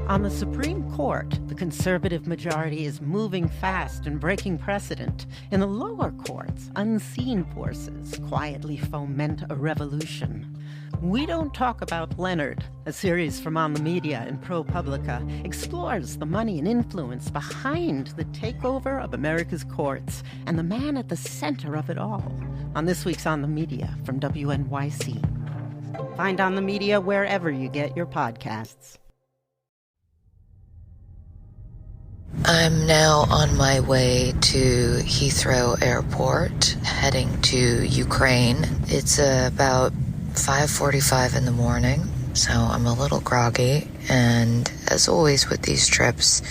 On the Supreme Court, the conservative majority is moving fast and breaking precedent. In the lower courts, unseen forces quietly foment a revolution. We Don't Talk About Leonard, a series from On the Media and ProPublica, explores the money and influence behind the takeover of America's courts and the man at the center of it all. On this week's On the Media from WNYC. Find On the Media wherever you get your podcasts. I'm now on my way to Heathrow Airport, heading to Ukraine. It's about 5:45 in the morning, so I'm a little groggy, and as always with these trips,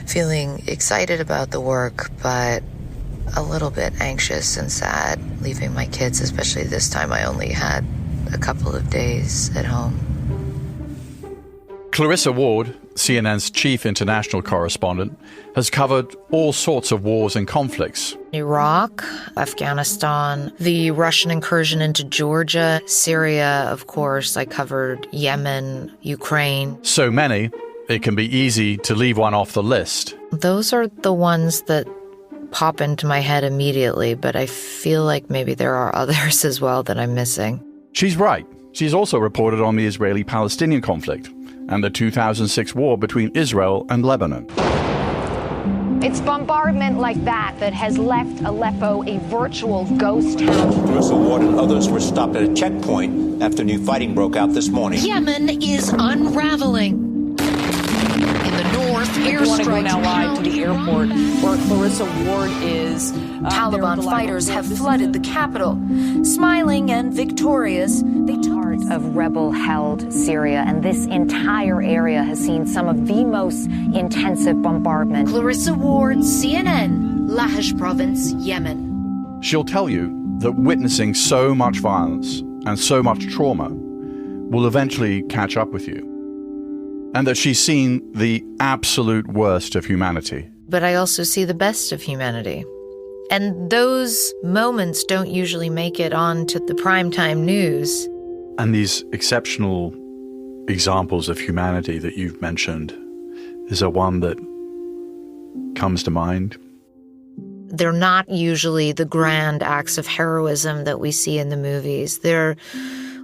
feeling excited about the work, but a little bit anxious and sad, leaving my kids, especially this time I only had a couple of days at home. Clarissa Ward, CNN's chief international correspondent, has covered all sorts of wars and conflicts. Iraq, Afghanistan, the Russian incursion into Georgia, Syria, of course. I covered Yemen, Ukraine. So many, it can be easy to leave one off the list. Those are the ones that pop into my head immediately, but I feel like maybe there are others as well that I'm missing. She's right. She's also reported on the Israeli-Palestinian conflict and the 2006 war between Israel and Lebanon. It's bombardment like that has left Aleppo a virtual ghost town. Clarissa Ward and others were stopped at a checkpoint after new fighting broke out this morning. Yemen is unraveling. In the north, airstrikes. I now live to the airport where Clarissa Ward is. Taliban fighters have flooded the capital. Smiling and victorious, they took part of rebel-held Syria, and this entire area has seen some of the most intensive bombardment. Clarissa Ward, CNN, Lahish Province, Yemen. She'll tell you that witnessing so much violence and so much trauma will eventually catch up with you, and that she's seen the absolute worst of humanity. But I also see the best of humanity. And those moments don't usually make it onto the primetime news. And these exceptional examples of humanity that you've mentioned, is there one that comes to mind? They're not usually the grand acts of heroism that we see in the movies. They're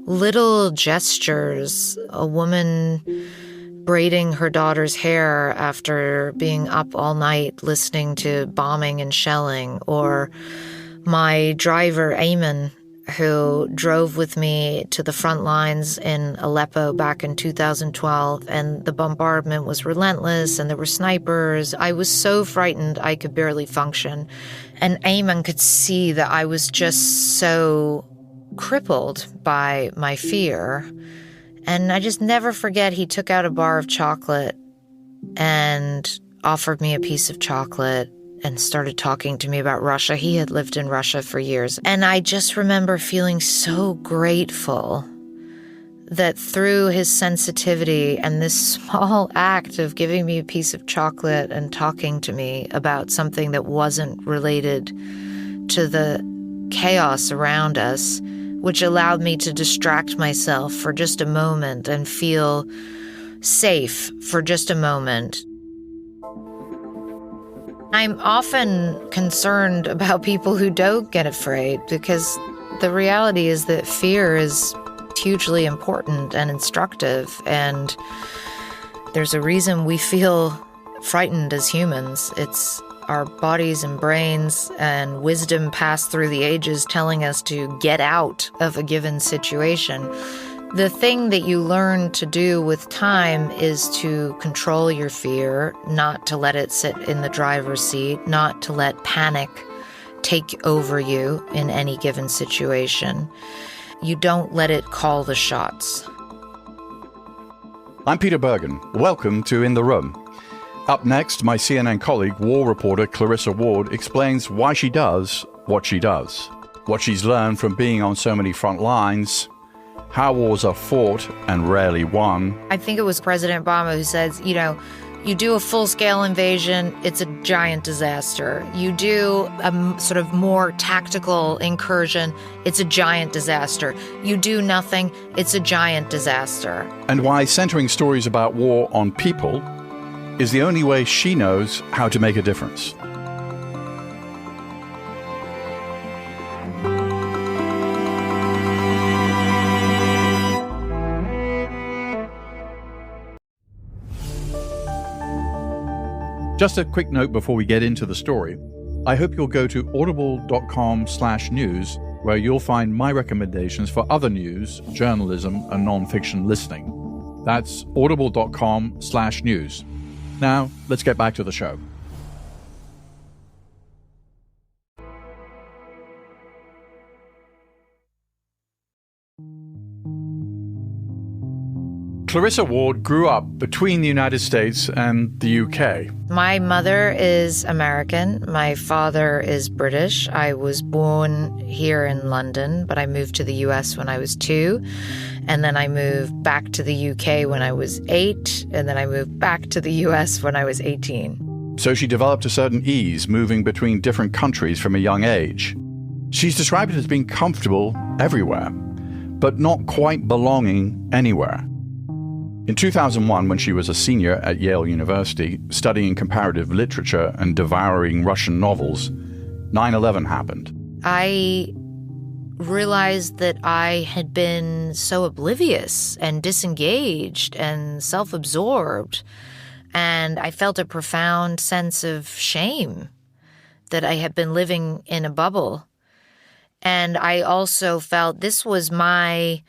little gestures. A woman braiding her daughter's hair after being up all night listening to bombing and shelling, or my driver, Ayman, who drove with me to the front lines in Aleppo back in 2012, and the bombardment was relentless and there were snipers. I was so frightened I could barely function. And Ayman could see that I was just so crippled by my fear. And I just never forget, he took out a bar of chocolate and offered me a piece of chocolate and started talking to me about Russia. He had lived in Russia for years. And I just remember feeling so grateful that through his sensitivity and this small act of giving me a piece of chocolate and talking to me about something that wasn't related to the chaos around us, which allowed me to distract myself for just a moment and feel safe for just a moment. I'm often concerned about people who don't get afraid, because the reality is that fear is hugely important and instructive, and there's a reason we feel frightened as humans. It's our bodies and brains and wisdom passed through the ages telling us to get out of a given situation. The thing that you learn to do with time is to control your fear, not to let it sit in the driver's seat, not to let panic take over you in any given situation. You don't let it call the shots. I'm Peter Bergen. Welcome to In the Room. Up next, my CNN colleague, war reporter Clarissa Ward, explains why she does what she does, what she's learned from being on so many front lines, how wars are fought and rarely won. I think it was President Obama who says, You do a full-scale invasion, it's a giant disaster. You do a sort of more tactical incursion, it's a giant disaster. You do nothing, it's a giant disaster. And why centering stories about war on people is the only way she knows how to make a difference. Just a quick note before we get into the story. I hope you'll go to audible.com/news, where you'll find my recommendations for other news, journalism, and non-fiction listening. That's audible.com/news. Now, let's get back to the show. Clarissa Ward grew up between the United States and the UK. My mother is American. My father is British. I was born here in London, but I moved to the US when I was 2. And then I moved back to the UK when I was 8. And then I moved back to the US when I was 18. So she developed a certain ease moving between different countries from a young age. She's described it as being comfortable everywhere, but not quite belonging anywhere. In 2001, when she was a senior at Yale University, studying comparative literature and devouring Russian novels, 9/11 happened. I realized that I had been so oblivious and disengaged and self-absorbed, and I felt a profound sense of shame that I had been living in a bubble. And I also felt this was my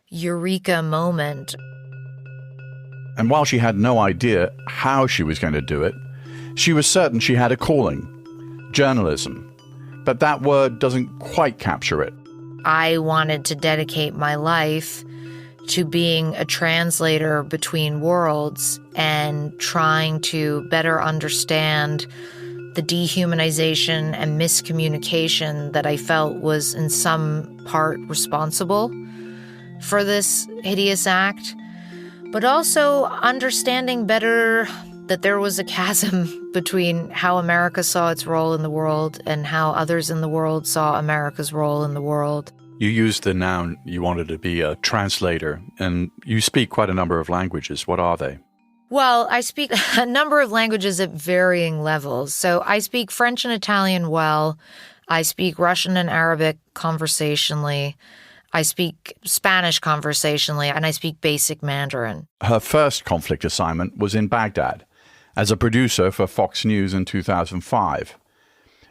eureka moment. And while she had no idea how she was going to do it, she was certain she had a calling, journalism. But that word doesn't quite capture it. I wanted to dedicate my life to being a translator between worlds and trying to better understand the dehumanization and miscommunication that I felt was in some part responsible for this hideous act. But also understanding better that there was a chasm between how America saw its role in the world and how others in the world saw America's role in the world. You used the noun you wanted to be a translator, and you speak quite a number of languages. What are they? Well, I speak a number of languages at varying levels. So I speak French and Italian well. I speak Russian and Arabic conversationally. I speak Spanish conversationally, and I speak basic Mandarin. Her first conflict assignment was in Baghdad as a producer for Fox News in 2005.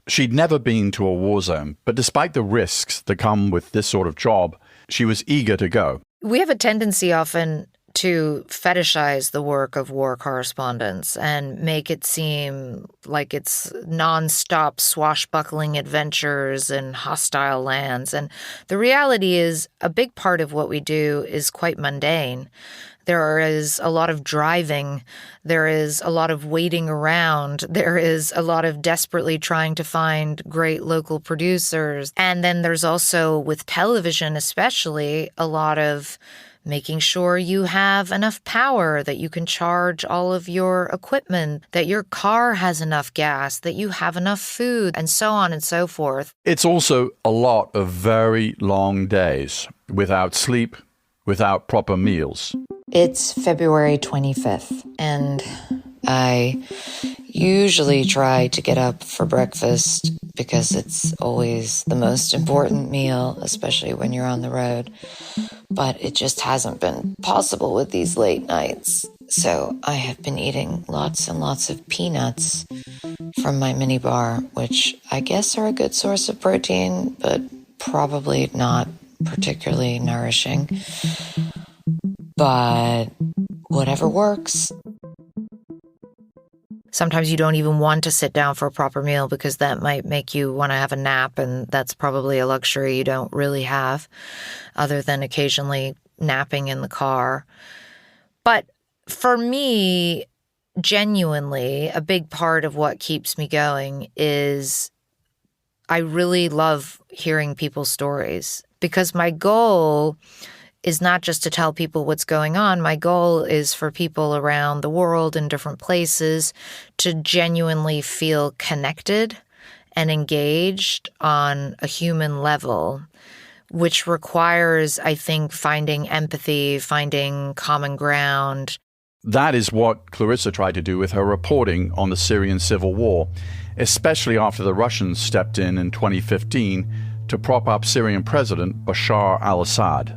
She'd never been to a war zone, but despite the risks that come with this sort of job, she was eager to go. We have a tendency often to fetishize the work of war correspondents and make it seem like it's nonstop swashbuckling adventures in hostile lands. And the reality is a big part of what we do is quite mundane. There is a lot of driving. There is a lot of waiting around. There is a lot of desperately trying to find great local producers. And then there's also, with television especially, a lot of making sure you have enough power, that you can charge all of your equipment, that your car has enough gas, that you have enough food, and so on and so forth. It's also a lot of very long days, without sleep, without proper meals. It's February 25th, and I usually try to get up for breakfast because it's always the most important meal, especially when you're on the road. But it just hasn't been possible with these late nights. So I have been eating lots and lots of peanuts from my mini bar, which I guess are a good source of protein, but probably not particularly nourishing. But whatever works. Sometimes you don't even want to sit down for a proper meal because that might make you want to have a nap, and that's probably a luxury you don't really have, other than occasionally napping in the car. But for me, genuinely, a big part of what keeps me going is I really love hearing people's stories, because my goal is not just to tell people what's going on. My goal is for people around the world in different places to genuinely feel connected and engaged on a human level, which requires, I think, finding empathy, finding common ground. That is what Clarissa tried to do with her reporting on the Syrian civil war, especially after the Russians stepped in 2015 to prop up Syrian President Bashar al-Assad.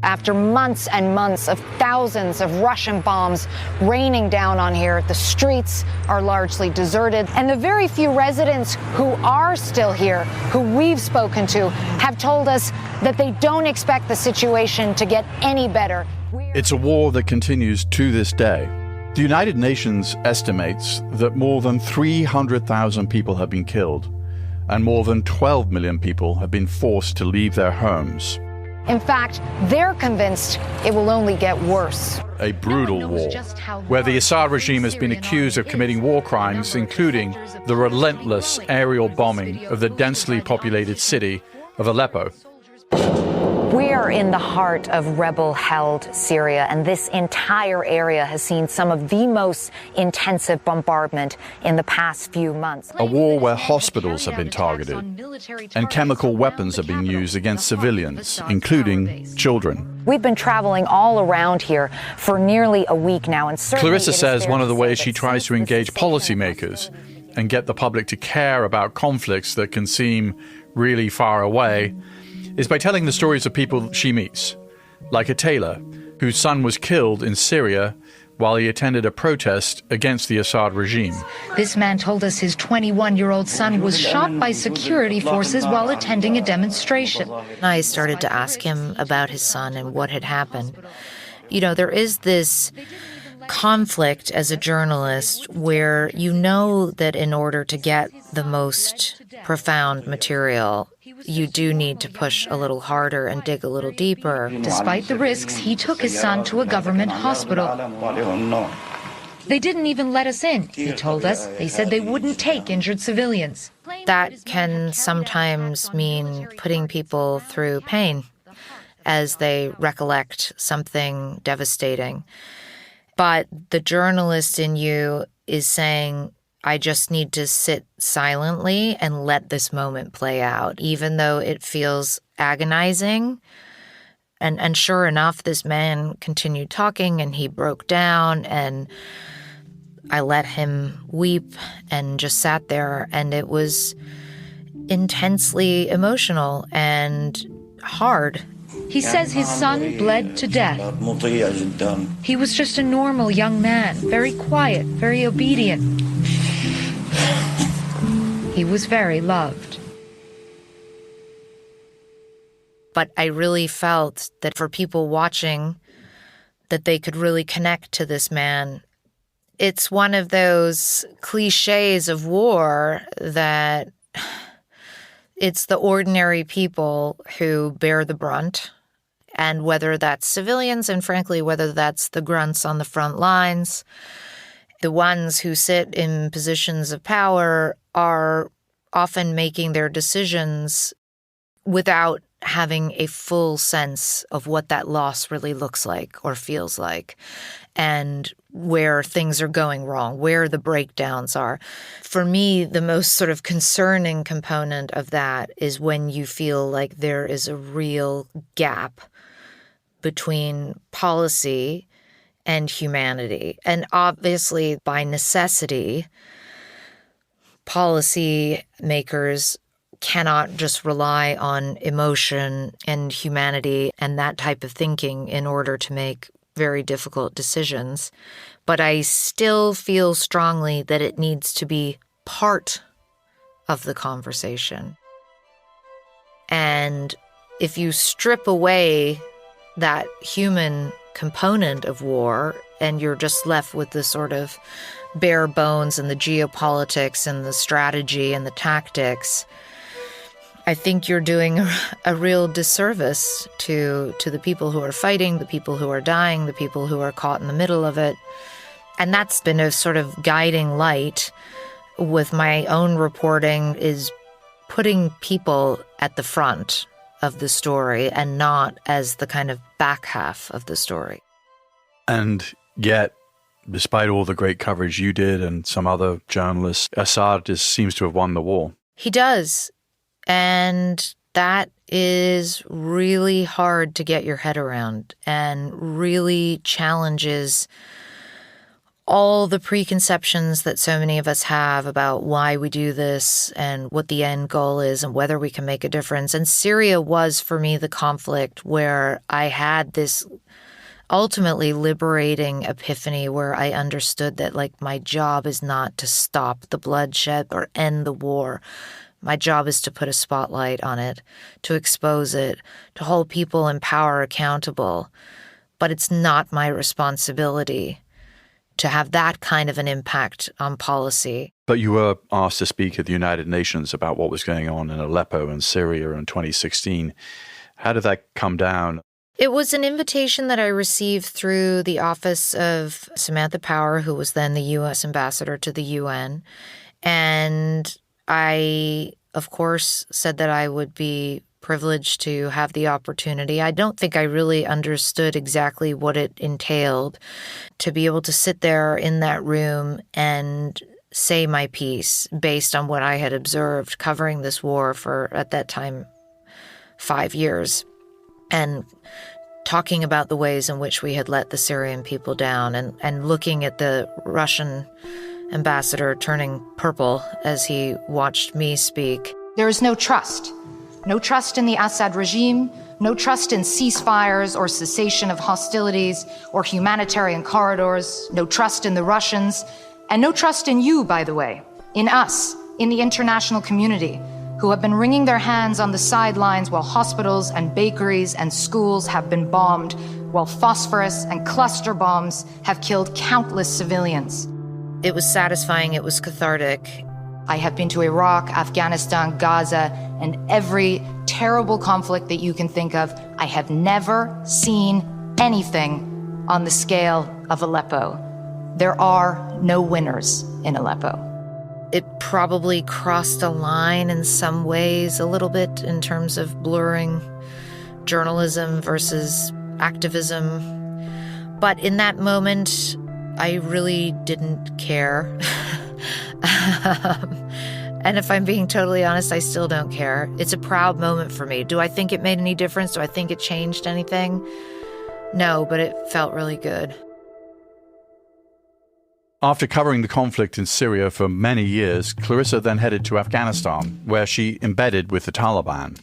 After months and months of thousands of Russian bombs raining down on here, the streets are largely deserted. And the very few residents who are still here, who we've spoken to, have told us that they don't expect the situation to get any better. It's a war that continues to this day. The United Nations estimates that more than 300,000 people have been killed, and more than 12 million people have been forced to leave their homes. In fact, they're convinced it will only get worse. A brutal war, where the Assad regime has been accused of committing war crimes, including the relentless aerial bombing of the densely populated city of Aleppo. We are in the heart of rebel-held Syria, and this entire area has seen some of the most intensive bombardment in the past few months. A war where hospitals have been targeted and chemical weapons have been used against civilians, including children. We've been traveling all around here for nearly a week now, and Clarissa says one of the ways she tries to engage policymakers and get the public to care about conflicts that can seem really far away is by telling the stories of people she meets, like a tailor whose son was killed in Syria while he attended a protest against the Assad regime. This man told us his 21-year-old son was shot by security forces while attending a demonstration. I started to ask him about his son and what had happened. You know, there is this conflict as a journalist where you know that in order to get the most profound material, you do need to push a little harder and dig a little deeper. Despite the risks, he took his son to a government hospital. They didn't even let us in, he told us. They said they wouldn't take injured civilians. That can sometimes mean putting people through pain as they recollect something devastating. But the journalist in you is saying, I just need to sit silently and let this moment play out, even though it feels agonizing. And sure enough, this man continued talking and he broke down, and I let him weep and just sat there, and it was intensely emotional and hard. He says his son bled to death. He was just a normal young man, very quiet, very obedient. He was very loved. But I really felt that for people watching, that they could really connect to this man. It's one of those cliches of war that it's the ordinary people who bear the brunt. And whether that's civilians, and frankly, whether that's the grunts on the front lines, the ones who sit in positions of power are often making their decisions without having a full sense of what that loss really looks like or feels like, and where things are going wrong, where the breakdowns are. For me, the most sort of concerning component of that is when you feel like there is a real gap between policy and humanity. And obviously, by necessity, policy makers cannot just rely on emotion and humanity and that type of thinking in order to make very difficult decisions. But I still feel strongly that it needs to be part of the conversation. And if you strip away that human component of war and you're just left with the sort of bare bones and the geopolitics and the strategy and the tactics, I think you're doing a real disservice to the people who are fighting, the people who are dying, the people who are caught in the middle of it. And that's been a sort of guiding light with my own reporting, is putting people at the front of the story and not as the kind of back half of the story. And yet, despite all the great coverage you did and some other journalists, Assad seems to have won the war. He does. And that is really hard to get your head around and really challenges all the preconceptions that so many of us have about why we do this and what the end goal is and whether we can make a difference. And Syria was, for me, the conflict where I had this ultimately liberating epiphany where I understood that, like, my job is not to stop the bloodshed or end the war. My job is to put a spotlight on it, to expose it, to hold people in power accountable. But it's not my responsibility to have that kind of an impact on policy. But you were asked to speak at the United Nations about what was going on in Aleppo and Syria in 2016. How did that come down? It was an invitation that I received through the office of Samantha Power, who was then the U.S. ambassador to the UN. And I, of course, said that I would be privileged to have the opportunity. I don't think I really understood exactly what it entailed to be able to sit there in that room and say my piece based on what I had observed covering this war for, at that time, 5 years, and talking about the ways in which we had let the Syrian people down and looking at the Russian ambassador turning purple as he watched me speak. There is no trust. No trust in the Assad regime, no trust in ceasefires or cessation of hostilities or humanitarian corridors, no trust in the Russians, and no trust in you, by the way, in us, in the international community, who have been wringing their hands on the sidelines while hospitals and bakeries and schools have been bombed, while phosphorus and cluster bombs have killed countless civilians. It was satisfying, it was cathartic. I have been to Iraq, Afghanistan, Gaza, and every terrible conflict that you can think of. I have never seen anything on the scale of Aleppo. There are no winners in Aleppo. It probably crossed a line in some ways a little bit in terms of blurring journalism versus activism. But in that moment, I really didn't care. And if I'm being totally honest, I still don't care. It's a proud moment for me. Do I think it made any difference? Do I think it changed anything? No, but it felt really good. After covering the conflict in Syria for many years, Clarissa then headed to Afghanistan, where she embedded with the Taliban.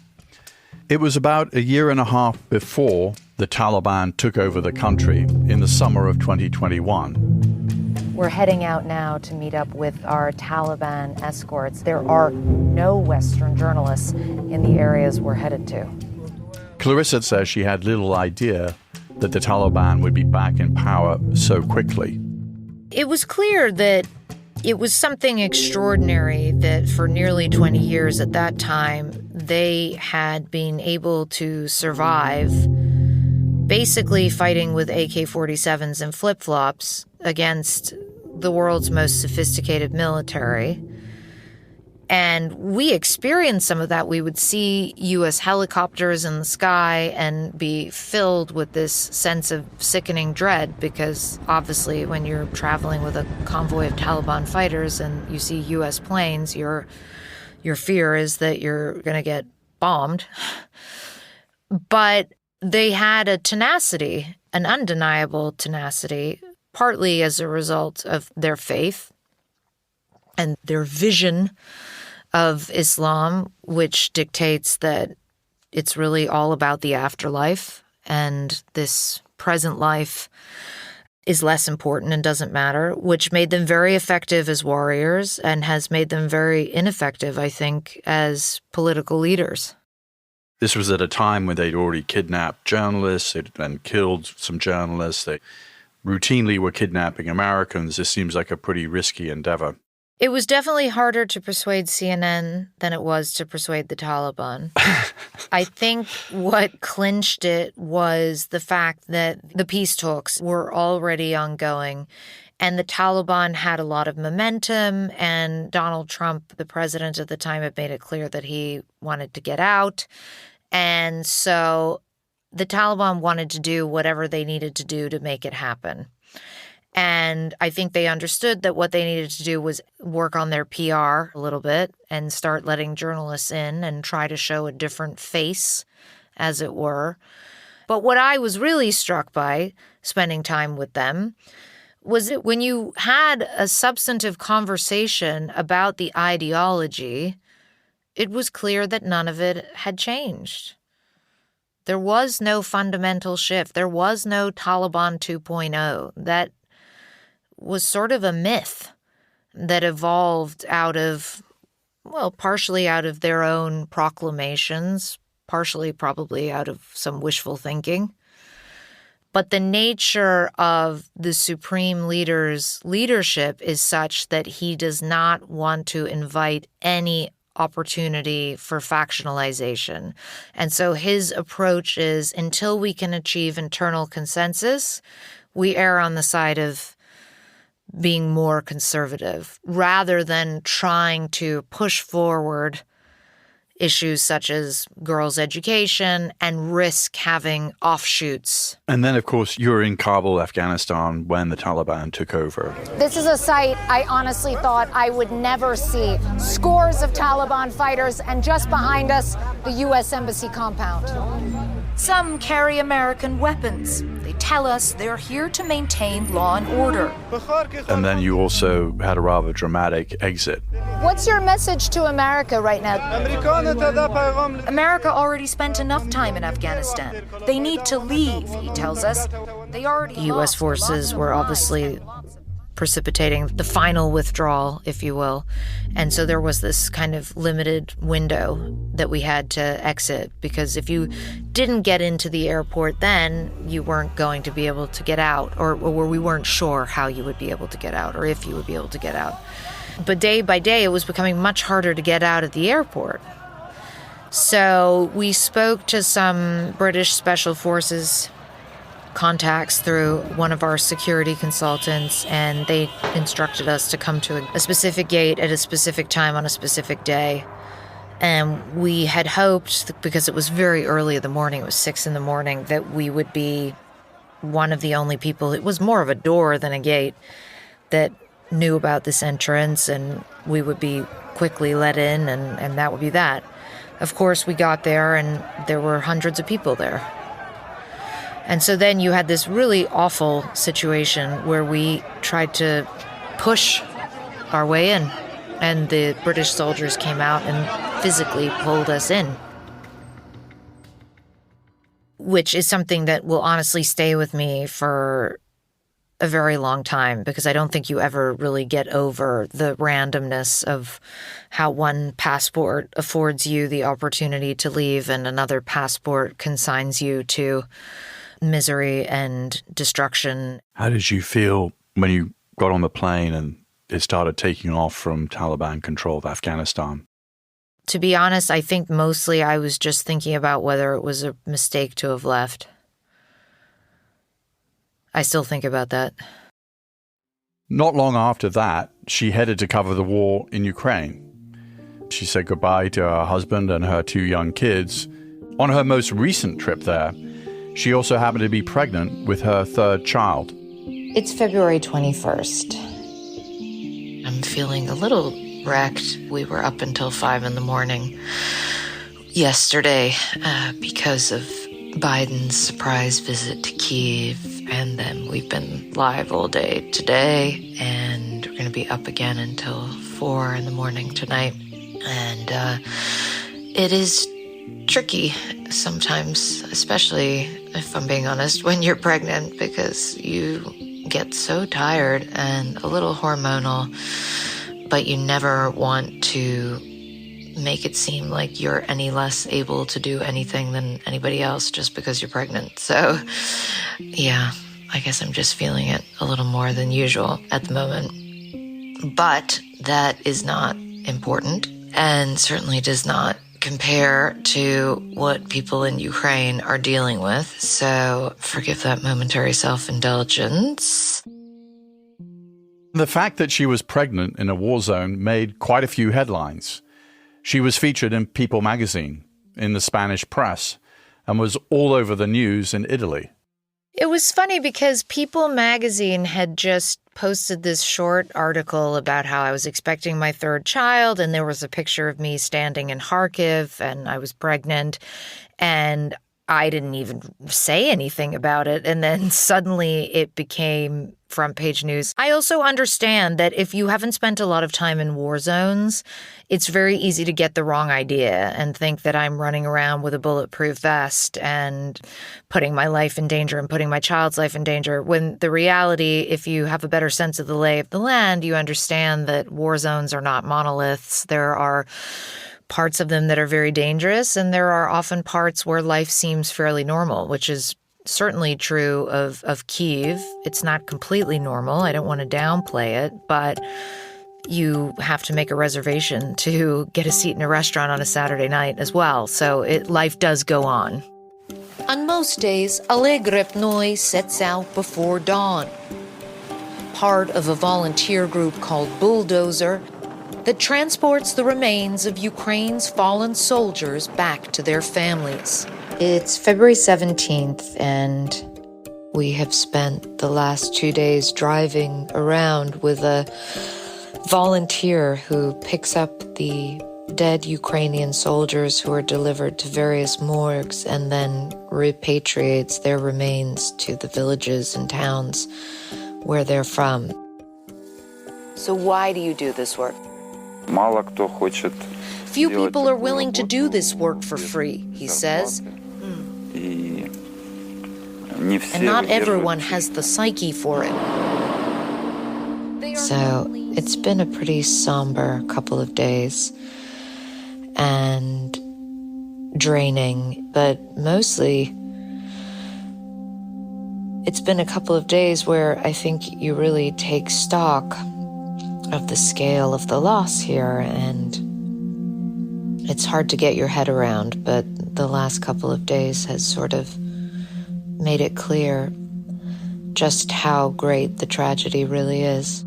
It was about a year and a half before the Taliban took over the country in the summer of 2021. We're heading out now to meet up with our Taliban escorts. There are no Western journalists in the areas we're headed to. Clarissa says she had little idea that the Taliban would be back in power so quickly. It was clear that it was something extraordinary that for nearly 20 years at that time, they had been able to survive basically fighting with AK-47s and flip-flops against the world's most sophisticated military. And we experienced some of that. We would see U.S. helicopters in the sky and be filled with this sense of sickening dread because obviously when you're traveling with a convoy of Taliban fighters and you see U.S. planes, your fear is that you're going to get bombed. But they had a tenacity, an undeniable tenacity, partly as a result of their faith and their vision of Islam, which dictates that it's really all about the afterlife, and this present life is less important and doesn't matter, which made them very effective as warriors and has made them very ineffective, I think, as political leaders. This was at a time when they'd already kidnapped journalists and killed some journalists. They routinely were kidnapping Americans. This seems like a pretty risky endeavor. It was definitely harder to persuade CNN than it was to persuade the Taliban. I think what clinched it was the fact that the peace talks were already ongoing and the Taliban had a lot of momentum, and Donald Trump, the president at the time, had made it clear that he wanted to get out. And so the Taliban wanted to do whatever they needed to do to make it happen. And I think they understood that what they needed to do was work on their PR a little bit and start letting journalists in and try to show a different face, as it were. But what I was really struck by spending time with them was that when you had a substantive conversation about the ideology, it was clear that none of it had changed. There was no fundamental shift. There was no Taliban 2.0. That was sort of a myth that evolved out of, well, partially out of their own proclamations, partially probably out of some wishful thinking. But the nature of the supreme leader's leadership is such that he does not want to invite any opportunity for factionalization. And so his approach is, until we can achieve internal consensus, we err on the side of being more conservative, rather than trying to push forward issues such as girls' education and risk having offshoots. And then, of course, you were in Kabul, Afghanistan, when the Taliban took over. This is a site I honestly thought I would never see. Scores of Taliban fighters, and just behind us, the U.S. Embassy compound. Some carry American weapons. They tell us they're here to maintain law and order. And then you also had a rather dramatic exit. What's your message to America right now? America already spent enough time in Afghanistan. They need to leave, he tells us. They already U.S. forces were obviously precipitating the final withdrawal, if you will. And so there was this kind of limited window that we had to exit, because if you didn't get into the airport then, you weren't going to be able to get out, or we weren't sure how you would be able to get out, or if you would be able to get out. But day by day, it was becoming much harder to get out at the airport. So we spoke to some British Special Forces contacts through one of our security consultants, and they instructed us to come to a specific gate at a specific time on a specific day. And we had hoped, because it was very early in the morning, it was 6 a.m, that we would be one of the only people, it was more of a door than a gate, that knew about this entrance, and we would be quickly let in, and that would be that. Of course, we got there, and there were hundreds of people there. And so then you had this really awful situation where we tried to push our way in, and the British soldiers came out and physically pulled us in, which is something that will honestly stay with me for a very long time, because I don't think you ever really get over the randomness of how one passport affords you the opportunity to leave and another passport consigns you to misery and destruction. How did you feel when you got on the plane and it started taking off from Taliban control of Afghanistan? To be honest, I think mostly I was just thinking about whether it was a mistake to have left. I still think about that. Not long after that, she headed to cover the war in Ukraine. She said goodbye to her husband and her 2 young kids. On her most recent trip there, she also happened to be pregnant with her 3rd child. It's February 21st. I'm feeling a little wrecked. We were up until 5 a.m. yesterday because of Biden's surprise visit to Kyiv, and then we've been live all day today, and we're going to be up again until 4 a.m. tonight. And it is tricky sometimes, especially if I'm being honest, when you're pregnant, because you get so tired and a little hormonal, but you never want to make it seem like you're any less able to do anything than anybody else just because you're pregnant. So, yeah, I guess I'm just feeling it a little more than usual at the moment. But that is not important, and certainly does not compare to what people in Ukraine are dealing with. So forgive that momentary self-indulgence. The fact that she was pregnant in a war zone made quite a few headlines. She was featured in People magazine, in the Spanish press and was all over the news in Italy. It was funny because People magazine had just posted this short article about how I was expecting my third child, and there was a picture of me standing in Kharkiv, and I was pregnant, and I didn't even say anything about it. And then suddenly it became front page news. I also understand that if you haven't spent a lot of time in war zones, it's very easy to get the wrong idea and think that I'm running around with a bulletproof vest and putting my life in danger and putting my child's life in danger. When the reality, if you have a better sense of the lay of the land, you understand that war zones are not monoliths. There are parts of them that are very dangerous, and there are often parts where life seems fairly normal, which is certainly true of Kyiv. It's not completely normal. I don't want to downplay it, but you have to make a reservation to get a seat in a restaurant on a Saturday night as well. So life does go on. On most days, Allegre Pnoi sets out before dawn. Part of a volunteer group called Bulldozer that transports the remains of Ukraine's fallen soldiers back to their families. It's February 17th, and we have spent the last 2 days driving around with a volunteer who picks up the dead Ukrainian soldiers who are delivered to various morgues and then repatriates their remains to the villages and towns where they're from. So why do you do this work? Few people are willing to do this work for free, he says. And not everyone has the psyche for it. So it's been a pretty somber couple of days and draining, but mostly it's been a couple of days where I think you really take stock of the scale of the loss here, and it's hard to get your head around, but the last couple of days has sort of made it clear just how great the tragedy really is.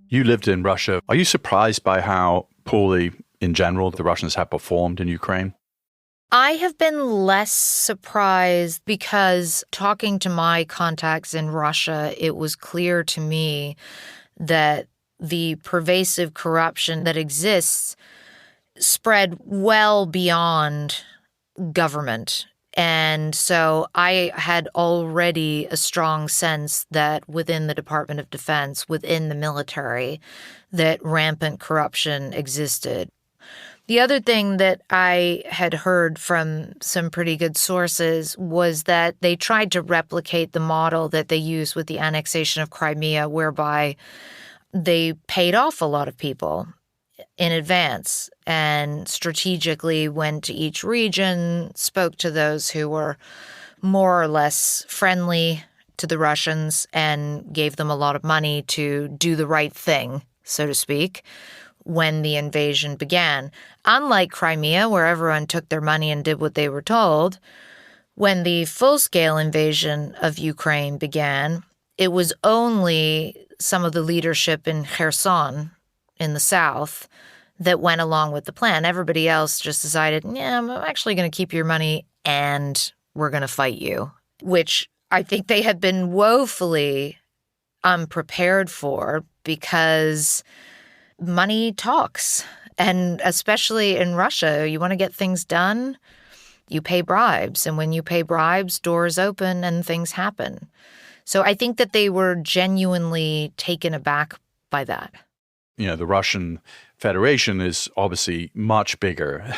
You lived in Russia. Are you surprised by how poorly, in general, the Russians have performed in Ukraine? I have been less surprised because talking to my contacts in Russia, it was clear to me that the pervasive corruption that exists spread well beyond government. And so I had already a strong sense that within the Department of Defense, within the military, that rampant corruption existed. The other thing that I had heard from some pretty good sources was that they tried to replicate the model that they used with the annexation of Crimea, whereby they paid off a lot of people in advance and strategically went to each region, spoke to those who were more or less friendly to the Russians, and gave them a lot of money to do the right thing, so to speak, when the invasion began. Unlike Crimea, where everyone took their money and did what they were told, when the full-scale invasion of Ukraine began, it was only some of the leadership in Kherson in the south that went along with the plan. Everybody else just decided, yeah, I'm actually going to keep your money and we're going to fight you, which I think they had been woefully unprepared for because money talks. And especially in Russia, you want to get things done, you pay bribes. And when you pay bribes, doors open and things happen. So I think that they were genuinely taken aback by that. You know, the Russian Federation is obviously much bigger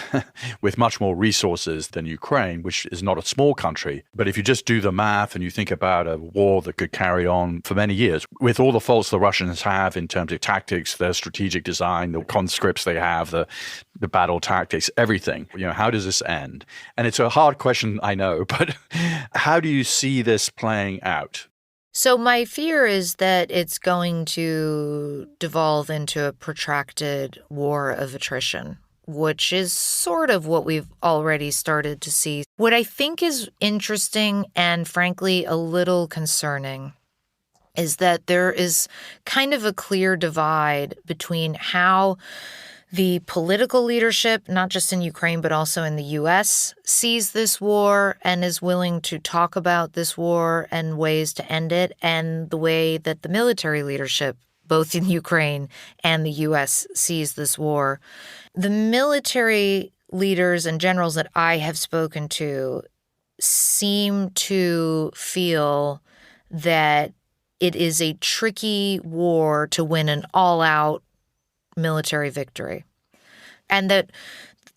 with much more resources than Ukraine, which is not a small country. But if you just do the math and you think about a war that could carry on for many years, with all the faults the Russians have in terms of tactics, their strategic design, the conscripts they have, the battle tactics, everything, you know, how does this end? And it's a hard question, I know, but how do you see this playing out? So my fear is that it's going to devolve into a protracted war of attrition, which is sort of what we've already started to see. What I think is interesting and frankly a little concerning is that there is kind of a clear divide between how the political leadership, not just in Ukraine, but also in the U.S., sees this war and is willing to talk about this war and ways to end it, and the way that the military leadership, both in Ukraine and the U.S., sees this war. The military leaders and generals that I have spoken to seem to feel that it is a tricky war to win an all-out military victory. And that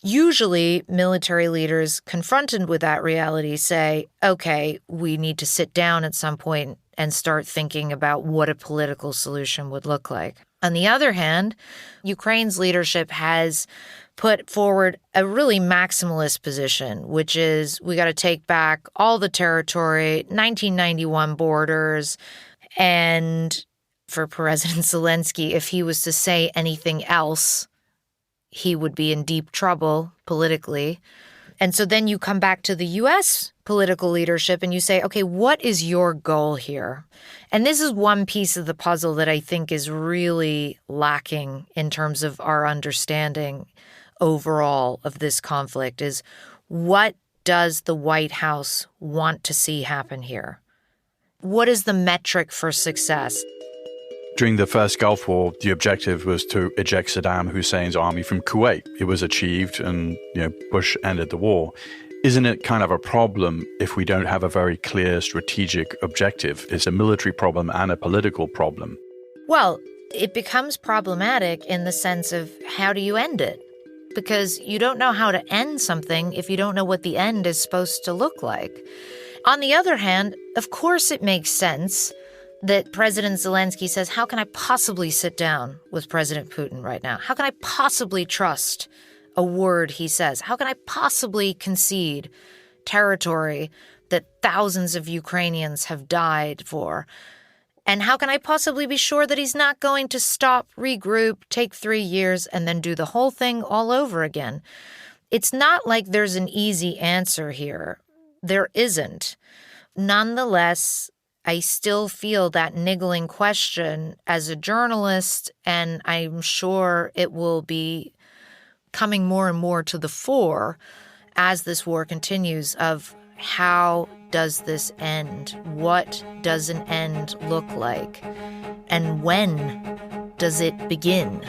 usually military leaders confronted with that reality say, okay, we need to sit down at some point and start thinking about what a political solution would look like. On the other hand, Ukraine's leadership has put forward a really maximalist position, which is we got to take back all the territory, 1991 borders, and for President Zelensky, if he was to say anything else, he would be in deep trouble politically. And so then you come back to the U.S. political leadership and you say, okay, what is your goal here? And this is one piece of the puzzle that I think is really lacking in terms of our understanding overall of this conflict is what does the White House want to see happen here? What is the metric for success? During the first Gulf War, the objective was to eject Saddam Hussein's army from Kuwait. It was achieved and, Bush ended the war. Isn't it kind of a problem if we don't have a very clear strategic objective? It's a military problem and a political problem. Well, it becomes problematic in the sense of how do you end it? Because you don't know how to end something if you don't know what the end is supposed to look like. On the other hand, of course it makes sense that President Zelensky says, how can I possibly sit down with President Putin right now? How can I possibly trust a word he says? How can I possibly concede territory that thousands of Ukrainians have died for? And how can I possibly be sure that he's not going to stop, regroup, take 3 years, and then do the whole thing all over again? It's not like there's an easy answer here. There isn't. Nonetheless, I still feel that niggling question as a journalist, and I'm sure it will be coming more and more to the fore as this war continues of how does this end? What does an end look like? And when does it begin?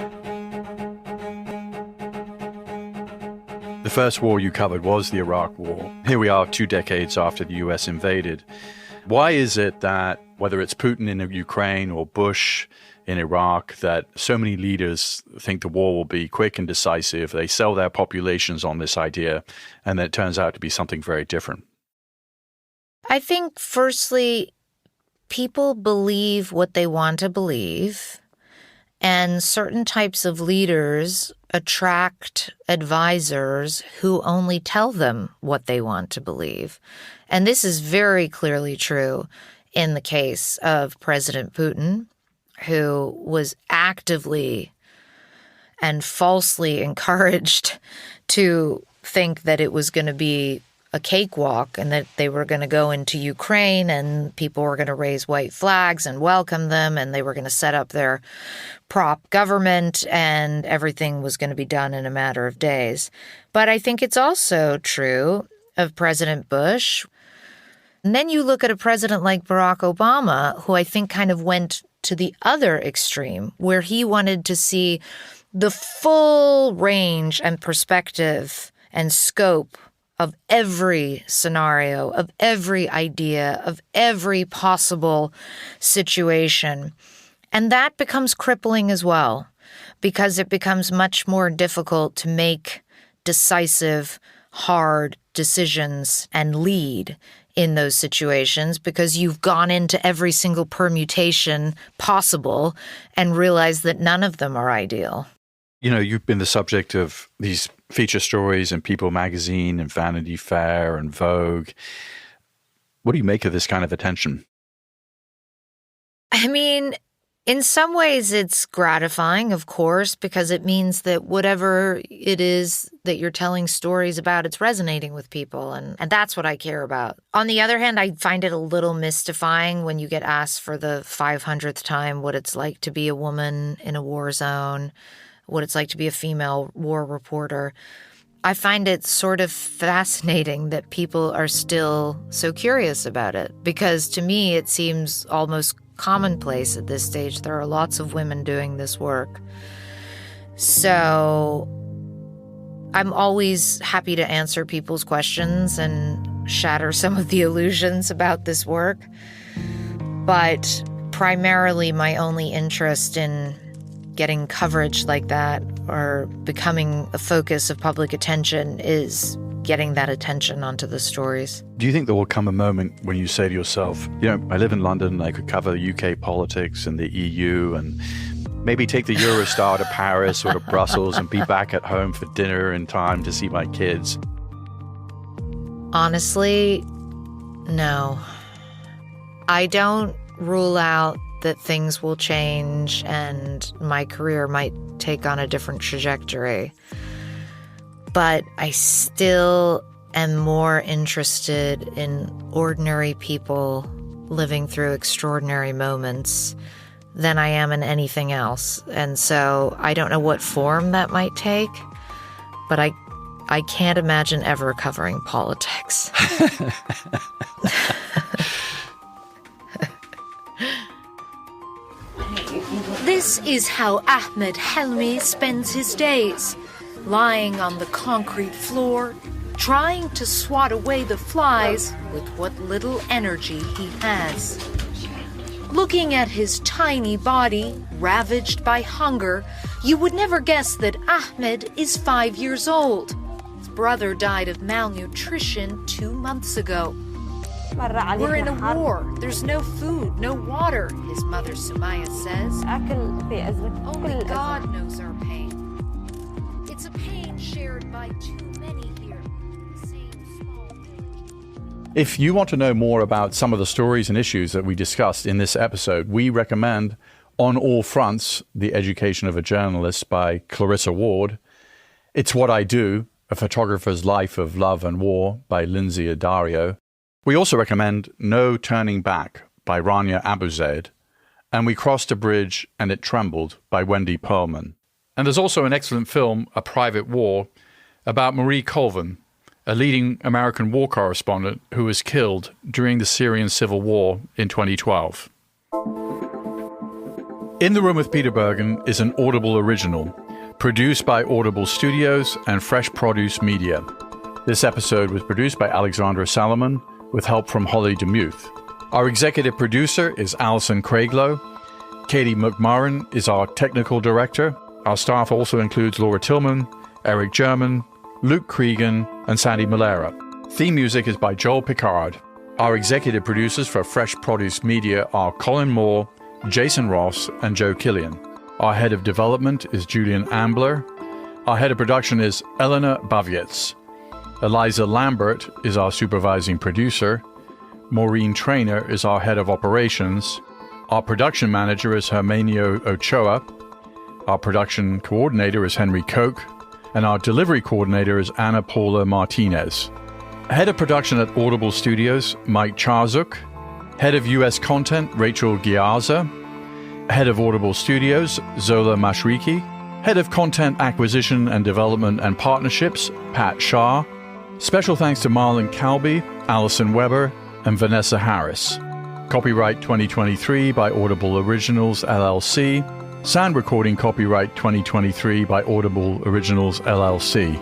The first war you covered was the Iraq War. Here we are 2 decades after the US invaded. Why is it that, whether it's Putin in Ukraine or Bush in Iraq, that so many leaders think the war will be quick and decisive? They sell their populations on this idea, and then it turns out to be something very different. I think, firstly, people believe what they want to believe, and certain types of leaders attract advisors who only tell them what they want to believe. And this is very clearly true in the case of President Putin, who was actively and falsely encouraged to think that it was going to be a cakewalk and that they were going to go into Ukraine and people were going to raise white flags and welcome them and they were going to set up their prop government and everything was going to be done in a matter of days. But I think it's also true of President Bush. And then you look at a president like Barack Obama, who I think kind of went to the other extreme, where he wanted to see the full range and perspective and scope of every scenario, of every idea, of every possible situation. And that becomes crippling as well, because it becomes much more difficult to make decisive, hard decisions and lead in those situations because you've gone into every single permutation possible and realized that none of them are ideal. You've been the subject of these feature stories in People magazine and Vanity Fair and Vogue. What do you make of this kind of attention? I mean, In some ways, it's gratifying, of course, because it means that whatever it is that you're telling stories about, it's resonating with people, and that's what I care about. On the other hand, I find it a little mystifying when you get asked for the 500th time what it's like to be a woman in a war zone, what it's like to be a female war reporter. I find it sort of fascinating that people are still so curious about it, because to me it seems almost commonplace at this stage. There are lots of women doing this work. So I'm always happy to answer people's questions and shatter some of the illusions about this work. But primarily my only interest in getting coverage like that or becoming a focus of public attention is getting that attention onto the stories. Do you think there will come a moment when you say to yourself, I live in London, I could cover UK politics and the EU and maybe take the Eurostar to Paris or to Brussels and be back at home for dinner in time to see my kids? Honestly, no. I don't rule out that things will change and my career might take on a different trajectory. But I still am more interested in ordinary people living through extraordinary moments than I am in anything else. And so I don't know what form that might take, but I can't imagine ever covering politics. This is how Ahmed Helmi spends his days. Lying on the concrete floor, trying to swat away the flies with what little energy he has. Looking at his tiny body, ravaged by hunger, you would never guess that Ahmed is 5 years old. His brother died of malnutrition 2 months ago. We're in a war. There's no food, no water, his mother Sumaya says. Only God knows our pain. It's a pain shared by too many here. The same small village. If you want to know more about some of the stories and issues that we discussed in this episode, we recommend On All Fronts, The Education of a Journalist by Clarissa Ward. It's What I Do, A Photographer's Life of Love and War by Lindsay Adario. We also recommend No Turning Back by Rania Abuzaid. And We Crossed a Bridge and It Trembled by Wendy Pearlman. And there's also an excellent film, A Private War, about Marie Colvin, a leading American war correspondent who was killed during the Syrian civil war in 2012. In the Room with Peter Bergen is an Audible original, produced by Audible Studios and Fresh Produce Media. This episode was produced by Alexandra Salomon with help from Holly DeMuth. Our executive producer is Alison Craiglow. Katie McMurran is our technical director. Our staff also includes Laura Tillman, Eric German, Luke Cregan, and Sandy Malera. Theme music is by Joel Picard. Our executive producers for Fresh Produce Media are Colin Moore, Jason Ross, and Joe Killian. Our head of development is Julian Ambler. Our head of production is Elena Bavietz. Eliza Lambert is our supervising producer. Maureen Traynor is our head of operations. Our production manager is Hermenio Ochoa. Our production coordinator is Henry Koch, and our delivery coordinator is Ana Paula Martinez. Head of production at Audible Studios, Mike Charzuk. Head of U.S. content, Rachel Giaza. Head of Audible Studios, Zola Mashriki. Head of content acquisition and development and partnerships, Pat Shah. Special thanks to Marlon Calby, Allison Weber, and Vanessa Harris. Copyright 2023 by Audible Originals, LLC. Sound recording copyright 2023 by Audible Originals, LLC.